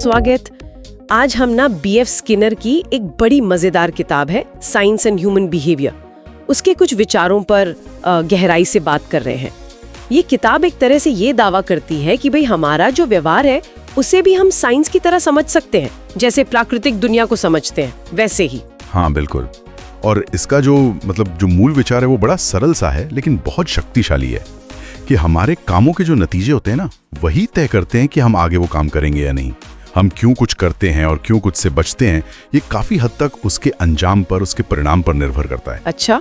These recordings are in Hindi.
स्वागत। आज हम ना बीएफ स्किनर की एक बड़ी मजेदार किताब है साइंस एंड ह्यूमन बिहेवियर, उसके कुछ विचारों पर गहराई से बात कर रहे हैं। ये किताब एक तरह से ये दावा करती है कि भाई हमारा जो व्यवहार है उसे भी हम साइंस की तरह समझ सकते हैं, जैसे प्राकृतिक दुनिया को समझते हैं वैसे ही। हाँ बिल्कुल। और इसका जो मूल विचार है वो बड़ा सरल सा है लेकिन बहुत शक्तिशाली है कि हमारे कामों के जो नतीजे होते हैं ना वही तय करते हैं कि हम आगे वो काम करेंगे या नहीं। हम क्यों कुछ करते हैं और क्यों कुछ से बचते हैं, ये काफी हद तक उसके अंजाम पर, उसके परिणाम पर निर्भर करता है। अच्छा,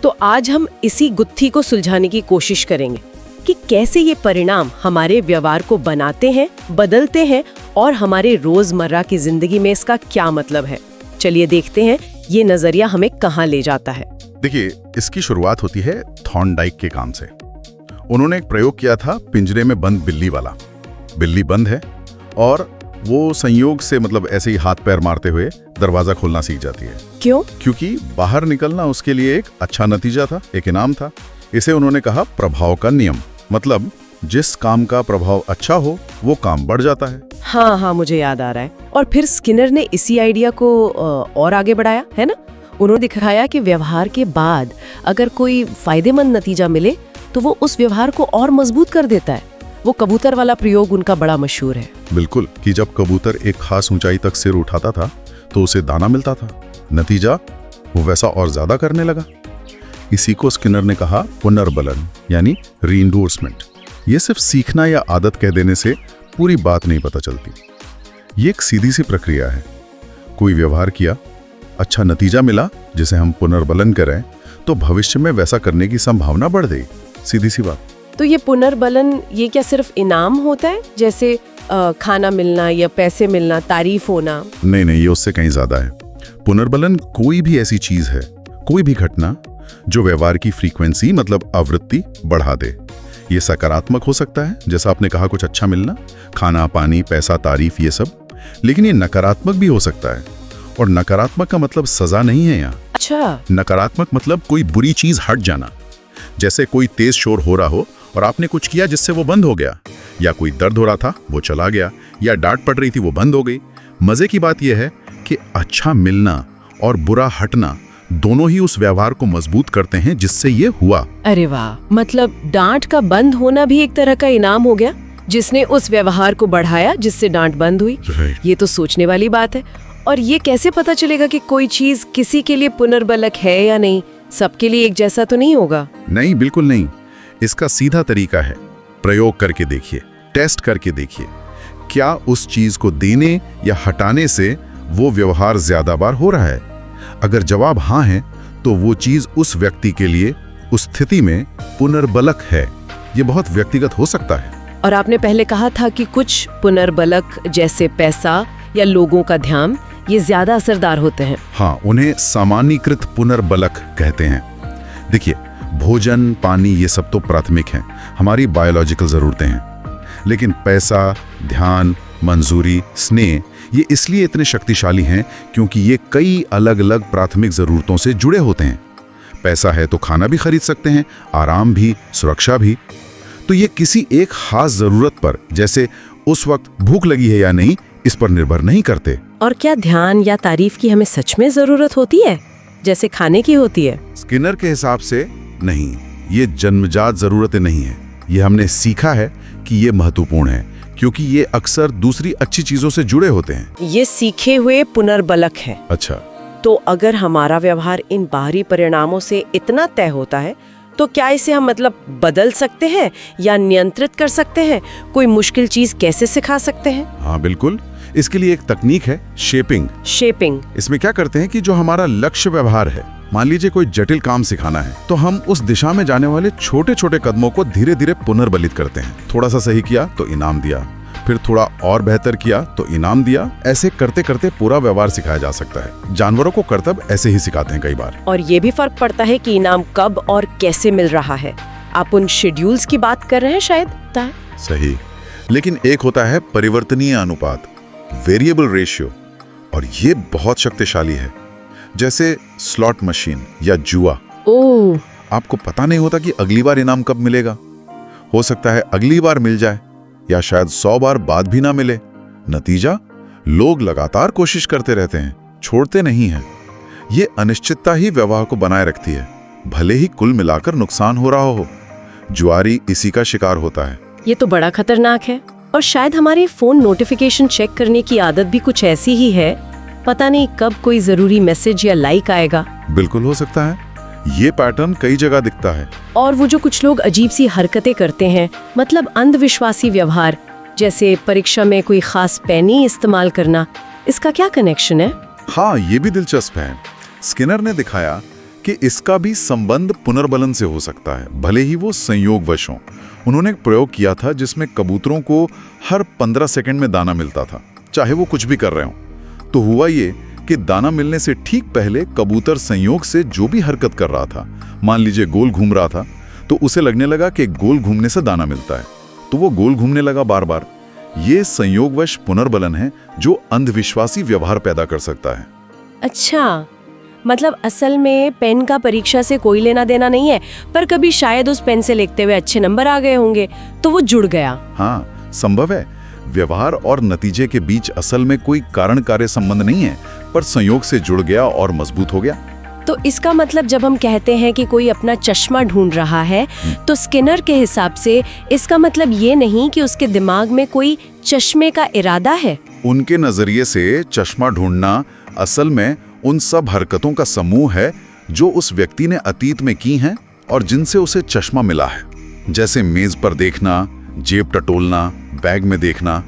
तो आज हम इसी गुत्थी को सुलझाने की कोशिश करेंगे कि कैसे ये परिणाम हमारे व्यवहार को बनाते हैं, बदलते हैं और हमारे रोजमर्रा की जिंदगी में इसका क्या मतलब है। चलिए देखते हैं ये नजरिया हमें कहाँ ले जाता है। देखिए, इसकी शुरुआत होती है थॉर्नडाइक के काम से। उन्होंने एक प्रयोग किया था पिंजरे में बंद बिल्ली वाला। बिल्ली बंद है और वो संयोग से ऐसे ही हाथ पैर मारते हुए दरवाजा खोलना सीख जाती है। क्यों? क्योंकि बाहर निकलना उसके लिए एक अच्छा नतीजा था, एक इनाम था। इसे उन्होंने कहा प्रभाव का नियम। मतलब जिस काम का प्रभाव अच्छा हो वो काम बढ़ जाता है। हाँ, मुझे याद आ रहा है। और फिर स्किनर ने इसी आइडिया को और आगे बढ़ाया, है ना। उन्होंने दिखाया कि व्यवहार के बाद अगर कोई फायदेमंद नतीजा मिले तो वो उस व्यवहार को और मजबूत कर देता है। वो कबूतर वाला प्रयोग उनका बड़ा मशहूर है। बिल्कुल, कि जब कबूतर एक खास ऊंचाई तक सिर उठाता था तो उसे दाना मिलता था। नतीजा वो वैसा और ज्यादा करने लगा। इसी को स्किनर ने कहा पुनर्बलन, यानी रीइंफोर्समेंट। ये सिर्फ सीखना या आदत कह देने से पूरी बात नहीं पता चलती। ये एक सीधी सी प्रक्रिया है। कोई व्यवहार किया, अच्छा नतीजा मिला जिसे हम पुनर्बलन करें, तो भविष्य में वैसा करने की संभावना बढ़ गई। सीधी सी बात। तो ये पुनर्बलन, ये क्या सिर्फ इनाम होता है, जैसे खाना मिलना या पैसे मिलना, तारीफ होना? नहीं, ये उससे कहीं ज्यादा है। पुनर्बलन कोई भी ऐसी चीज है, कोई भी घटना जो व्यवहार की फ्रीक्वेंसी आवृत्ति बढ़ा दे। ये सकारात्मक हो सकता है, जैसा आपने कहा कुछ अच्छा मिलना, खाना, पानी, पैसा, तारीफ, ये सब। लेकिन ये नकारात्मक भी हो सकता है। और नकारात्मक का मतलब सजा नहीं है यहाँ। अच्छा। नकारात्मक मतलब कोई बुरी चीज हट जाना। जैसे कोई तेज शोर हो रहा हो और आपने कुछ किया जिससे वो बंद हो गया, या कोई दर्द हो रहा था वो चला गया, या डांट पड़ रही थी वो बंद हो गई। मजे की बात यह है कि अच्छा मिलना और बुरा हटना दोनों ही उस व्यवहार को मजबूत करते हैं जिससे ये हुआ। अरे वाह, मतलब डांट का बंद होना भी एक तरह का इनाम हो गया जिसने उस व्यवहार को बढ़ाया जिससे डांट बंद हुई। ये तो सोचने वाली बात है। और ये कैसे पता चलेगा कि कोई चीज किसी के लिए पुनर्बलक है या नहीं? सबके लिए एक जैसा तो नहीं होगा। नहीं, बिल्कुल नहीं। इसका सीधा तरीका है, प्रयोग करके देखिए, टेस्ट करके देखिए। क्या उस चीज को देने या हटाने से वो व्यवहार ज्यादा बार हो रहा है? अगर जवाब हाँ है तो वो चीज उस व्यक्ति के लिए उस स्थिति में पुनर्बलक है। ये बहुत व्यक्तिगत हो सकता है। और आपने पहले कहा था कि कुछ पुनर्बलक जैसे पैसा या लोगों का ध्यान, ये ज्यादा असरदार होते हैं। हाँ, उन्हें सामान्यीकृत पुनर्बलक कहते हैं। देखिए, भोजन, पानी, ये सब तो प्राथमिक हैं, हमारी बायोलॉजिकल जरूरतें हैं। लेकिन पैसा, ध्यान, मंजूरी, स्नेह, ये इसलिए इतने शक्तिशाली हैं क्योंकि ये कई अलग अलग प्राथमिक जरूरतों से जुड़े होते हैं। पैसा है तो खाना भी खरीद सकते हैं, आराम भी, सुरक्षा भी। तो ये किसी एक खास जरूरत पर, जैसे उस वक्त भूख लगी है या नहीं, इस पर निर्भर नहीं करते। और क्या ध्यान या तारीफ की हमें सच में जरूरत होती है, जैसे खाने की होती है? स्किनर के हिसाब से नहीं। ये जन्मजात जरूरतें नहीं है। ये हमने सीखा है कि ये महत्वपूर्ण है क्योंकि ये अक्सर दूसरी अच्छी चीजों से जुड़े होते हैं। ये सीखे हुए पुनर्बलक है। अच्छा, तो अगर हमारा व्यवहार इन बाहरी परिणामों से इतना तय होता है तो क्या इसे हम बदल सकते हैं या नियंत्रित कर सकते हैं? कोई मुश्किल चीज कैसे सिखा सकते हैं? हाँ बिल्कुल। इसके लिए एक तकनीक है, शेपिंग। इसमें क्या करते हैं कि जो हमारा लक्ष्य व्यवहार है, मान लीजिए कोई जटिल काम सिखाना है, तो हम उस दिशा में जाने वाले छोटे छोटे कदमों को धीरे धीरे पुनर्बलित करते हैं। थोड़ा सा सही किया तो इनाम दिया, फिर थोड़ा और बेहतर किया तो इनाम दिया। ऐसे करते करते पूरा व्यवहार सिखाया जा सकता है। जानवरों को कर्तव्य ऐसे ही सिखाते हैं कई बार। और ये भी फर्क पड़ता है कि इनाम कब और कैसे मिल रहा है। आप उन शेड्यूल्स की बात कर रहे हैं शायद? सही। लेकिन एक होता है परिवर्तनीय अनुपात, वेरिएबल रेशियो, और ये बहुत शक्तिशाली है। जैसे स्लॉट मशीन या जुआ। ओह, आपको पता नहीं होता कि अगली बार इनाम कब मिलेगा। हो सकता है अगली बार मिल जाए या शायद 100 बार बाद भी ना मिले। नतीजा लोग लगातार कोशिश करते रहते हैं, छोड़ते नहीं हैं। ये अनिश्चितता ही व्यवहार को बनाए रखती है, भले ही कुल मिलाकर नुकसान हो रहा हो। जुआरी इसी का शिकार होता है। ये तो बड़ा खतरनाक है। और शायद हमारे फोन नोटिफिकेशन चेक करने की आदत भी कुछ ऐसी ही है। पता नहीं कब कोई जरूरी मैसेज या लाइक आएगा। बिल्कुल हो सकता है। ये पैटर्न कई जगह दिखता है। और वो जो कुछ लोग अजीब सी हरकतें करते हैं, मतलब अंधविश्वासी व्यवहार, जैसे परीक्षा में कोई खास पेन ही इस्तेमाल करना, इसका क्या कनेक्शन है? हाँ, ये भी दिलचस्प है। स्किनर ने दिखाया कि इसका भी संबंध पुनर्बलन से हो सकता है, भले ही वो संयोगवश हो। उन्होंने एक प्रयोग किया था जिसमें कबूतरों को हर 15 सेकंड में दाना मिलता था, चाहे वो कुछ भी कर रहे हो। तो हुआ ये कि दाना मिलने से ठीक पहले कबूतर संयोग से जो भी हरकत कर रहा था, मान लीजिए गोल घूम रहा था, तो उसे लगने लगा कि गोल घूमने से दाना मिलता है, तो वो गोल घूमने लगा बार बार। ये संयोगवश पुनर्बलन है जो अंधविश्वासी व्यवहार पैदा कर सकता है। अच्छा, मतलब असल में पेन का परीक्षा से कोई लेना देना नहीं है, पर कभी शायद उस पेन से लिखते हुए अच्छे नंबर आ गए होंगे तो वो जुड़ गया। हाँ, संभव है। व्यवहार और नतीजे के बीच असल में कोई कारण कार्य संबंध नहीं है, पर संयोग से जुड़ गया और मजबूत हो गया। तो इसका मतलब जब हम कहते हैं कि कोई अपना चश्मा ढूंढ रहा है, तो स्किनर के हिसाब से इसका मतलब ये नहीं कि उसके दिमाग में कोई चश्मे का इरादा है। उनके नजरिए से चश्मा ढूंढना असल में उन सब हरकतों का समूह है जो उस व्यक्ति ने अतीत में की हैं और जिनसे उसे चश्मा मिला है। जैसे मेज पर देखना, जेब टटोलना, बैग में देखना,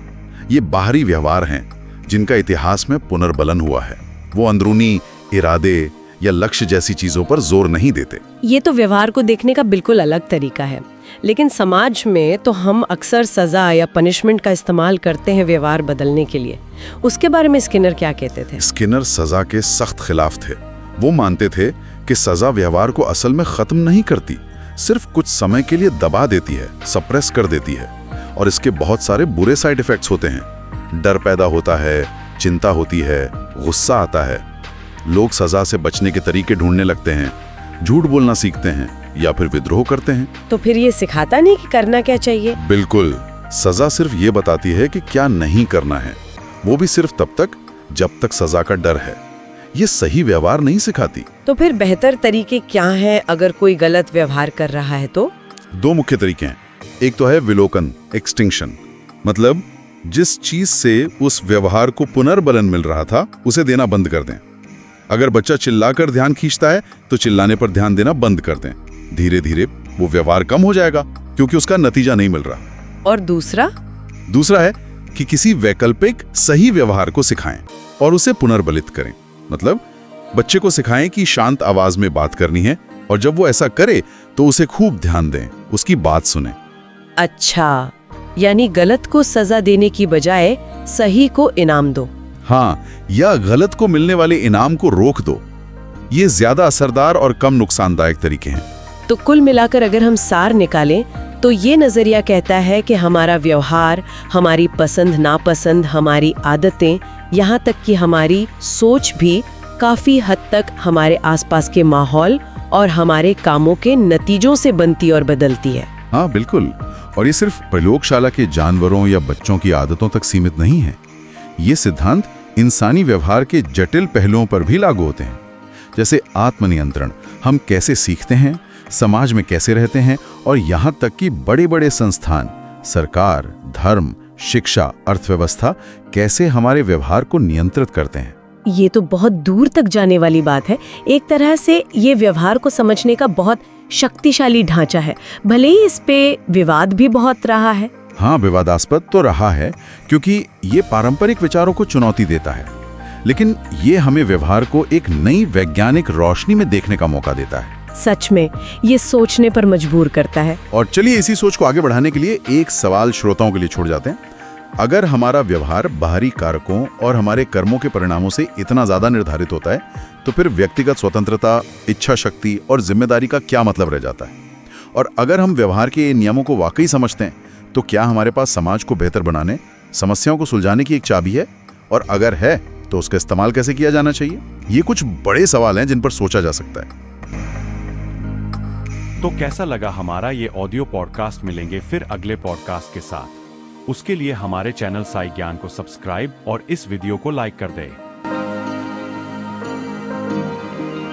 ये बाहरी व्यवहार हैं जिनका इतिहास में पुनर्बलन हुआ है। वो अंदरूनी इरादे या लक्ष्य जैसी चीजों पर जोर नहीं देते। ये तो व्यवहार को देखने का बिल्कुल अलग तरीका है। लेकिन समाज में तो हम अक्सर सजा या पनिशमेंट का इस्तेमाल करते हैं व्यवहार बदलने के लिए। उसके बारे में स्किनर क्या कहते थे? स्किनर सजा के सख्त खिलाफ थे। वो मानते थे कि सजा व्यवहार को असल में खत्म नहीं करती, सिर्फ कुछ समय के लिए दबा देती है, सप्रेस कर देती है। और इसके बहुत सारे बुरे साइड इफेक्ट्स होते हैं। डर पैदा होता है, चिंता होती है, गुस्सा आता है। लोग सजा से बचने के तरीके ढूंढने लगते हैं, झूठ बोलना सीखते हैं या फिर विद्रोह करते हैं। तो फिर ये सिखाता नहीं कि करना क्या चाहिए? बिल्कुल। सजा सिर्फ ये बताती है कि क्या नहीं करना है, वो भी सिर्फ तब तक जब तक सजा का डर है। ये सही व्यवहार नहीं सिखाती। तो फिर बेहतर तरीके क्या हैं अगर कोई गलत व्यवहार कर रहा है तो? 2 मुख्य तरीके हैं। एक तो है विलोकन, एक्सटिंक्शन, मतलब जिस चीज से उस व्यवहार को पुनर्बलन मिल रहा था उसे देना बंद कर दें। अगर बच्चा चिल्लाकर ध्यान खींचता है तो चिल्लाने पर ध्यान देना बंद कर दें। धीरे-धीरे वो व्यवहार कम हो जाएगा क्योंकि उसका नतीजा नहीं मिल रहा। और दूसरा है कि किसी वैकल्पिक सही व्यवहार को सिखाएं और उसे पुनर्बलित करें। मतलब बच्चे को सिखाएं कि शांत आवाज में बात करनी है और जब वो ऐसा करे तो उसे खूब ध्यान दें, उसकी बात सुनें। अच्छा, यानी गलत को सजा देने की बजाय सही को इनाम दो। हाँ, या गलत को मिलने वाले इनाम को रोक दो। ये ज्यादा असरदार और कम नुकसानदायक तरीके हैं। तो कुल मिलाकर अगर हम सार निकालें तो ये नजरिया कहता है कि हमारा व्यवहार, हमारी पसंद नापसंद, हमारी आदतें, यहाँ तक कि हमारी सोच भी काफी हद तक हमारे आसपास के माहौल और हमारे कामों के नतीजों से बनती और बदलती है। हाँ बिल्कुल। और ये सिर्फ प्रयोगशाला के जानवरों या बच्चों की आदतों तक सीमित नहीं है। ये सिद्धांत इंसानी व्यवहार के जटिल पहलुओं पर भी लागू होते हैं, जैसे आत्मनियंत्रण, हम कैसे सीखते हैं, समाज में कैसे रहते हैं, और यहाँ तक कि बड़े-बड़े संस्थान, सरकार, धर्म, शिक्षा, अर्थव्यवस्था कैसे हमारे व्यवहार को नियंत्रित करते हैं। ये तो बहुत दूर तक जाने वाली बात है। एक तरह से ये व्यवहार को समझने का बहुत शक्तिशाली ढांचा है, भले ही इस पे विवाद भी बहुत रहा है। हाँ, विवादास्पद तो रहा है क्योंकि ये पारंपरिक विचारों को चुनौती देता है, लेकिन ये हमें व्यवहार को एक नई वैज्ञानिक रोशनी में देखने का मौका देता है। सच में ये सोचने पर मजबूर करता है। और चलिए इसी सोच को आगे बढ़ाने के लिए एक सवाल श्रोताओं के लिए छोड़ जाते हैं। अगर हमारा व्यवहार बाहरी कारकों और हमारे कर्मों के परिणामों से इतना ज्यादा निर्धारित होता है, तो फिर व्यक्तिगत स्वतंत्रता, इच्छा शक्ति और जिम्मेदारी का क्या मतलब रह जाता है? और अगर हम व्यवहार के नियमों को वाकई समझते हैं, तो क्या हमारे पास समाज को बेहतर बनाने, समस्याओं को सुलझाने की एक चाबी है? और अगर है तो उसका इस्तेमाल कैसे किया जाना चाहिए? ये कुछ बड़े सवाल हैं जिन पर सोचा जा सकता है। तो कैसा लगा हमारा ये ऑडियो पॉडकास्ट? मिलेंगे फिर अगले पॉडकास्ट के साथ। उसके लिए हमारे चैनल साई ज्ञान को सब्सक्राइब और इस वीडियो को लाइक कर दें।